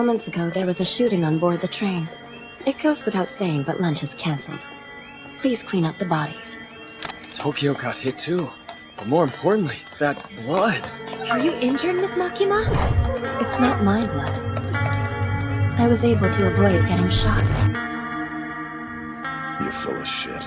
Moments ago, there was a shooting on board the train. It goes without saying, but lunch is cancelled. Please clean up the bodies. Tokyo got hit too. But more importantly, that blood. Are you injured, Miss Makima? It's not my blood. I was able to avoid getting shot. You're full of shit.